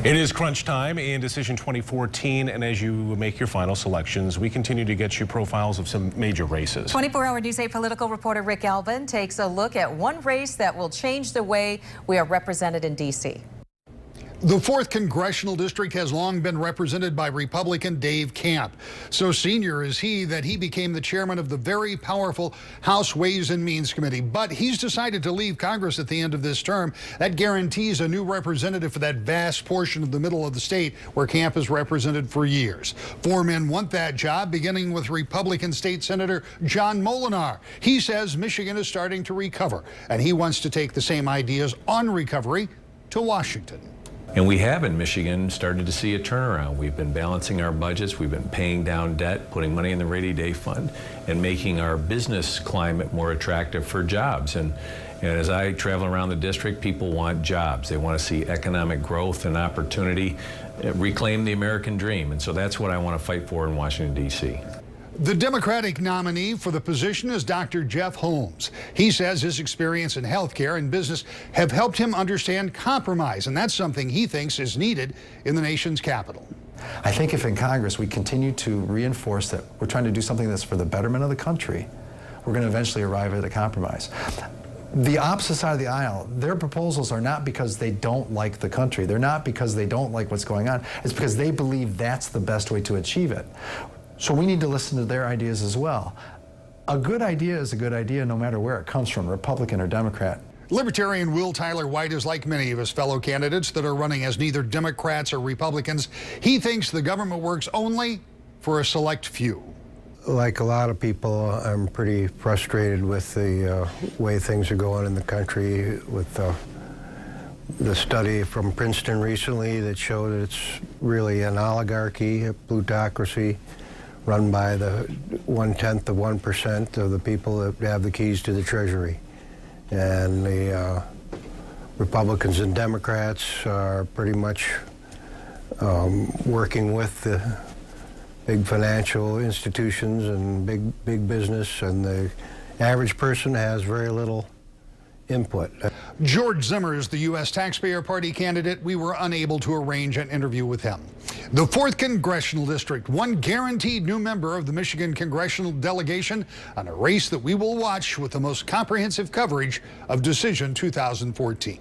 It is crunch time in Decision 2014, and as you make your final selections, we continue to get you profiles of some major races. 24-hour News 8 political reporter Rick Albin takes a look at one race that will change the way we are represented in D.C. The 4th Congressional District has long been represented by Republican Dave Camp. So senior is he that he became the chairman of the very powerful House Ways and Means Committee. But he's decided to leave Congress at the end of this term. That guarantees a new representative for that vast portion of the middle of the state where Camp has represented for years. 4 men want that job, beginning with Republican State Senator John Molinar. He says Michigan is starting to recover, and he wants to take the same ideas on recovery to Washington. And we have in Michigan started to see a turnaround. We've been balancing our budgets, we've been paying down debt, putting money in the rainy day fund, and making our business climate more attractive for jobs. And as I travel around the district, people want jobs. They want to see economic growth and opportunity, reclaim the American dream. And so that's what I want to fight for in Washington, D.C. The Democratic nominee for the position is Dr. Jeff Holmes. He says his experience in healthcare and business have helped him understand compromise, and that's something he thinks is needed in the nation's capital. I think if in Congress we continue to reinforce that we're trying to do something that's for the betterment of the country, we're going to eventually arrive at a compromise. The opposite side of the aisle, their proposals are not because they don't like the country. They're not because they don't like what's going on. It's because they believe that's the best way to achieve it. So we need to listen to their ideas as well. A good idea is a good idea no matter where it comes from, Republican or Democrat. Libertarian Will Tyler White is like many of his fellow candidates that are running as neither Democrats or Republicans. He thinks the government works only for a select few. Like a lot of people, I'm pretty frustrated with the way things are going in the country, with the study from Princeton recently that showed that it's really an oligarchy, a plutocracy, run by the 1/10 of 1% of the people that have the keys to the Treasury. And the Republicans and Democrats are pretty much working with the big financial institutions and big business, and the average person has very little input. George Zimmer is the U.S. Taxpayer Party candidate. We were unable to arrange an interview with him. The 4th Congressional District, one guaranteed new member of the Michigan Congressional Delegation, on a race that we will watch with the most comprehensive coverage of Decision 2014.